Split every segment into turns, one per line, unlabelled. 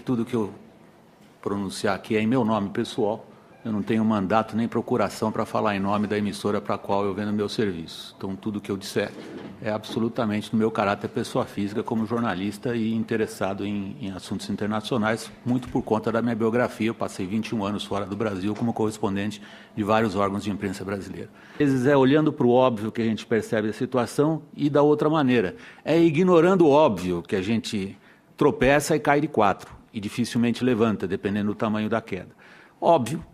Tudo que eu pronunciar aqui é em meu nome pessoal. Eu não tenho mandato nem procuração para falar em nome da emissora para a qual eu vendo meu serviço. Então, tudo que eu disser é absolutamente no meu caráter pessoa física como jornalista e interessado em assuntos internacionais, muito por conta da minha biografia. Eu passei 21 anos fora do Brasil como correspondente de vários órgãos de imprensa brasileira. Às vezes é olhando para o óbvio que a gente percebe a situação e da outra maneira. É ignorando o óbvio que a gente tropeça e cai de quatro e dificilmente levanta, dependendo do tamanho da queda. Óbvio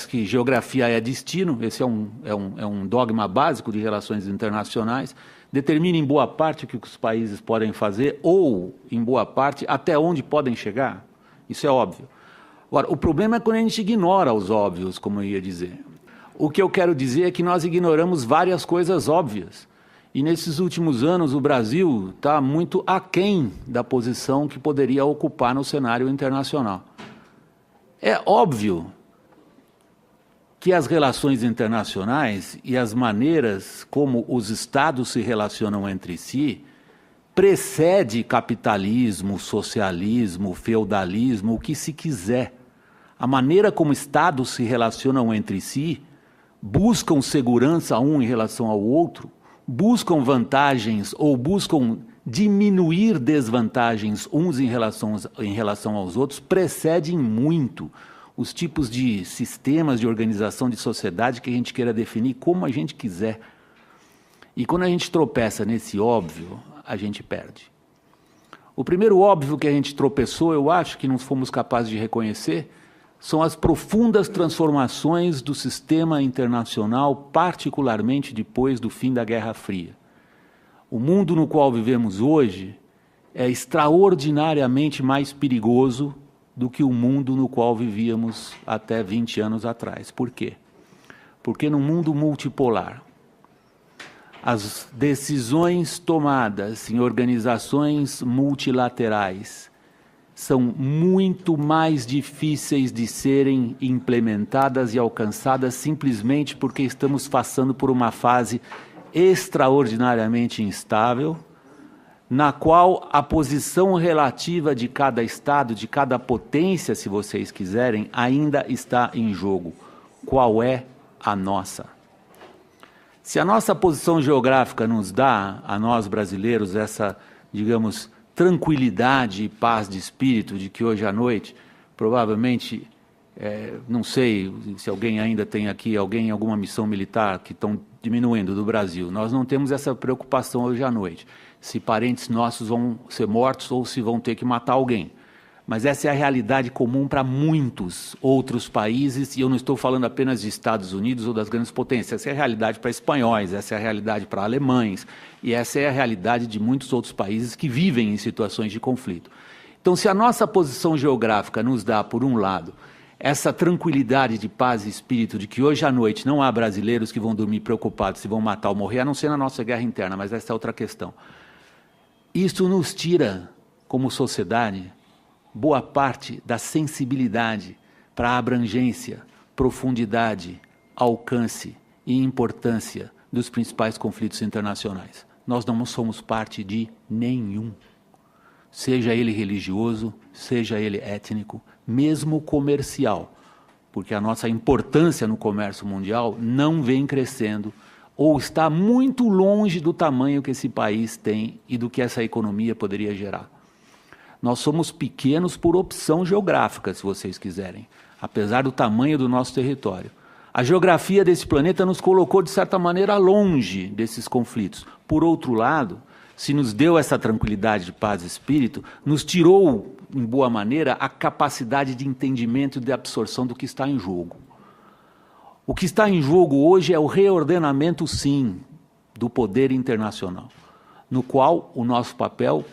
que geografia é destino, esse é um dogma básico de relações internacionais, determina em boa parte o que os países podem fazer ou, em boa parte, até onde podem chegar. Isso é óbvio. Agora, o problema é quando a gente ignora os óbvios, como eu ia dizer. O que eu quero dizer é que nós ignoramos várias coisas óbvias. E nesses últimos anos o Brasil está muito aquém da posição que poderia ocupar no cenário internacional. É óbvio que as relações internacionais e as maneiras como os estados se relacionam entre si precede capitalismo, socialismo, feudalismo, o que se quiser. A maneira como estados se relacionam entre si, buscam segurança um em relação ao outro, buscam vantagens ou buscam diminuir desvantagens uns em relação aos outros, precedem muito os tipos de sistemas de organização de sociedade que a gente queira definir como a gente quiser. E quando a gente tropeça nesse óbvio, a gente perde. O primeiro óbvio que a gente tropeçou, eu acho que não fomos capazes de reconhecer, são as profundas transformações do sistema internacional, particularmente depois do fim da Guerra Fria. O mundo no qual vivemos hoje é extraordinariamente mais perigoso do que o mundo no qual vivíamos até 20 anos atrás. Por quê? Porque no mundo multipolar, as decisões tomadas em organizações multilaterais são muito mais difíceis de serem implementadas e alcançadas simplesmente porque estamos passando por uma fase extraordinariamente instável, na qual a posição relativa de cada Estado, de cada potência, se vocês quiserem, ainda está em jogo. Qual é a nossa? Se a nossa posição geográfica nos dá, a nós brasileiros, essa, digamos, tranquilidade e paz de espírito de que hoje à noite, provavelmente, não sei se alguém ainda tem aqui, alguém em alguma missão militar que estão diminuindo do Brasil, nós não temos essa preocupação hoje à noite, se parentes nossos vão ser mortos ou se vão ter que matar alguém. Mas essa é a realidade comum para muitos outros países, e eu não estou falando apenas de Estados Unidos ou das grandes potências, essa é a realidade para espanhóis, essa é a realidade para alemães, e essa é a realidade de muitos outros países que vivem em situações de conflito. Então, se a nossa posição geográfica nos dá, por um lado, essa tranquilidade de paz e espírito de que hoje à noite não há brasileiros que vão dormir preocupados se vão matar ou morrer, a não ser na nossa guerra interna, mas essa é outra questão. Isso nos tira, como sociedade, boa parte da sensibilidade para a abrangência, profundidade, alcance e importância dos principais conflitos internacionais. Nós não somos parte de nenhum, seja ele religioso, seja ele étnico, mesmo comercial, porque a nossa importância no comércio mundial não vem crescendo ou está muito longe do tamanho que esse país tem e do que essa economia poderia gerar. Nós somos pequenos por opção geográfica, se vocês quiserem, apesar do tamanho do nosso território. A geografia desse planeta nos colocou, de certa maneira, longe desses conflitos. Por outro lado, se nos deu essa tranquilidade de paz e espírito, nos tirou, em boa maneira, a capacidade de entendimento e de absorção do que está em jogo. O que está em jogo hoje é o reordenamento, sim, do poder internacional, no qual o nosso papel,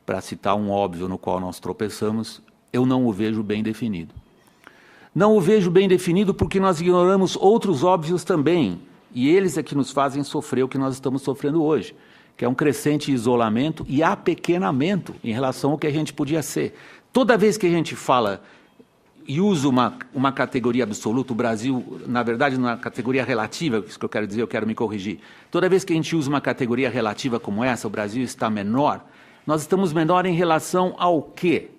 para citar um óbvio no qual nós tropeçamos, eu não o vejo bem definido. Não o vejo bem definido porque nós ignoramos outros óbvios também, e eles é que nos fazem sofrer o que nós estamos sofrendo hoje, que é um crescente isolamento e apequenamento em relação ao que a gente podia ser. Toda vez que a gente fala e usa uma categoria absoluta, o Brasil, na verdade, na categoria relativa, isso que eu quero dizer, eu quero me corrigir. Toda vez que a gente usa uma categoria relativa como essa, o Brasil está menor, nós estamos menor em relação ao quê?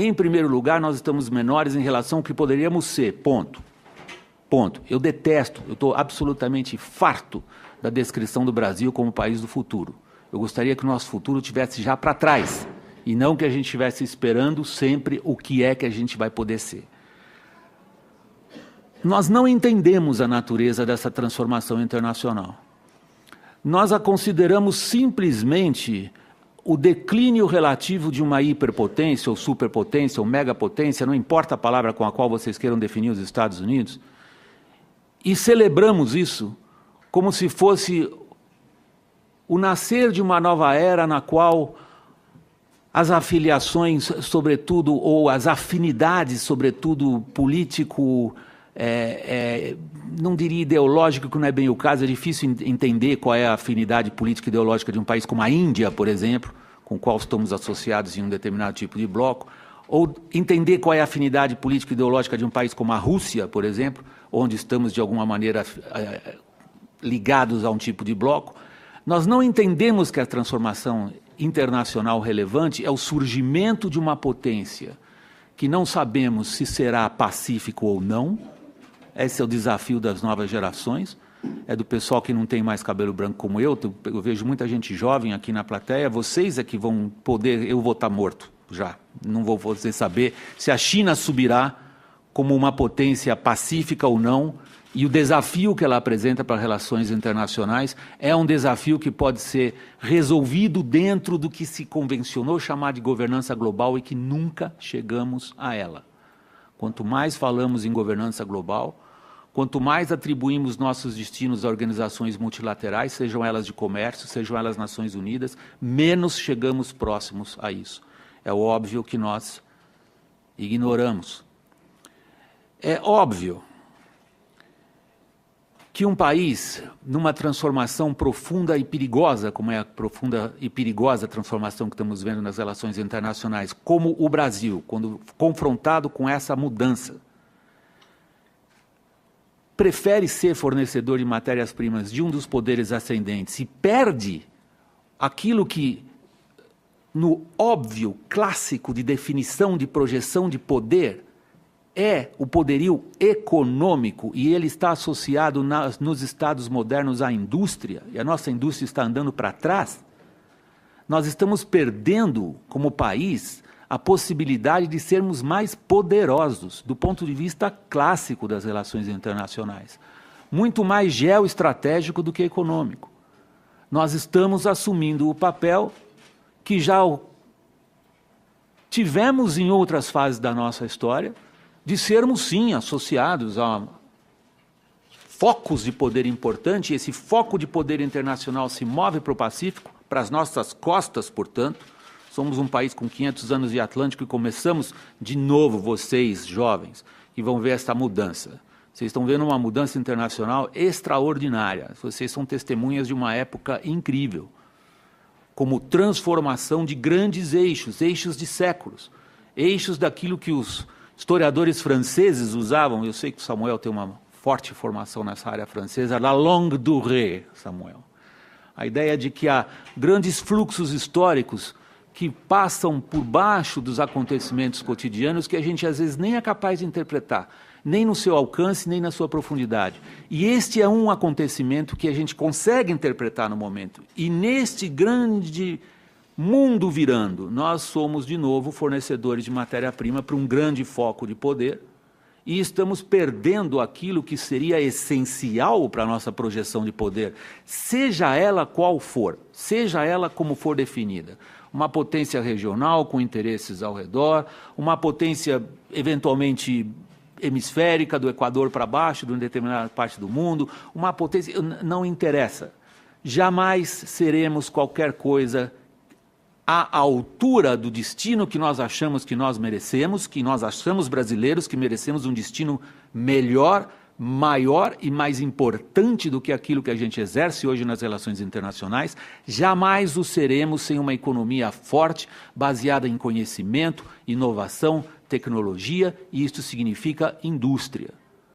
Em primeiro lugar, nós estamos menores em relação ao que poderíamos ser, ponto. Ponto. Eu detesto, eu estou absolutamente farto da descrição do Brasil como país do futuro. Eu gostaria que o nosso futuro estivesse já para trás, e não que a gente estivesse esperando sempre o que é que a gente vai poder ser. Nós não entendemos a natureza dessa transformação internacional. Nós a consideramos simplesmente o declínio relativo de uma hiperpotência, ou superpotência, ou megapotência, não importa a palavra com a qual vocês queiram definir os Estados Unidos, e celebramos isso como se fosse o nascer de uma nova era na qual as afiliações, sobretudo, ou as afinidades, sobretudo político, não diria ideológico, que não é bem o caso, é difícil entender qual é a afinidade política e ideológica de um país como a Índia, por exemplo, com o qual estamos associados em um determinado tipo de bloco, ou entender qual é a afinidade política e ideológica de um país como a Rússia, por exemplo, onde estamos, de alguma maneira, ligados a um tipo de bloco. Nós não entendemos que a transformação internacional relevante é o surgimento de uma potência que não sabemos se será pacífico ou não. Esse é o desafio das novas gerações, é do pessoal que não tem mais cabelo branco como eu vejo muita gente jovem aqui na plateia, vocês é que vão poder, eu vou estar morto já, não vou poder saber se a China subirá como uma potência pacífica ou não, e o desafio que ela apresenta para relações internacionais é um desafio que pode ser resolvido dentro do que se convencionou chamar de governança global e que nunca chegamos a ela. Quanto mais falamos em governança global, quanto mais atribuímos nossos destinos a organizações multilaterais, sejam elas de comércio, sejam elas Nações Unidas, menos chegamos próximos a isso. É óbvio que nós ignoramos. É óbvio que um país, numa transformação profunda e perigosa, como é a profunda e perigosa transformação que estamos vendo nas relações internacionais, como o Brasil, quando confrontado com essa mudança, prefere ser fornecedor de matérias-primas de um dos poderes ascendentes e perde aquilo que, no óbvio clássico de definição de projeção de poder, é o poderio econômico, e ele está associado nos estados modernos à indústria, e a nossa indústria está andando para trás, nós estamos perdendo, como país, a possibilidade de sermos mais poderosos, do ponto de vista clássico das relações internacionais. Muito mais geoestratégico do que econômico. Nós estamos assumindo o papel que já tivemos em outras fases da nossa história, de sermos, sim, associados a focos de poder importante, e esse foco de poder internacional se move para o Pacífico, para as nossas costas, portanto. Somos um país com 500 anos de Atlântico e começamos de novo, vocês, jovens, que vão ver essa mudança. Vocês estão vendo uma mudança internacional extraordinária. Vocês são testemunhas de uma época incrível, como transformação de grandes eixos, eixos de séculos, eixos daquilo que os historiadores franceses usavam. Eu sei que o Samuel tem uma forte formação nessa área francesa, la longue durée, Samuel. A ideia de que há grandes fluxos históricos que passam por baixo dos acontecimentos cotidianos que a gente às vezes nem é capaz de interpretar, nem no seu alcance, nem na sua profundidade. E este é um acontecimento que a gente consegue interpretar no momento. E neste grande mundo virando, nós somos de novo fornecedores de matéria-prima para um grande foco de poder, e estamos perdendo aquilo que seria essencial para a nossa projeção de poder, seja ela qual for, seja ela como for definida. Uma potência regional com interesses ao redor, uma potência eventualmente hemisférica, do Equador para baixo, de uma determinada parte do mundo, uma potência, não interessa. Jamais seremos qualquer coisa à altura do destino que nós achamos que nós merecemos, que nós achamos brasileiros que merecemos um destino melhor, maior e mais importante do que aquilo que a gente exerce hoje nas relações internacionais. Jamais o seremos sem uma economia forte, baseada em conhecimento, inovação, tecnologia, e isso significa indústria.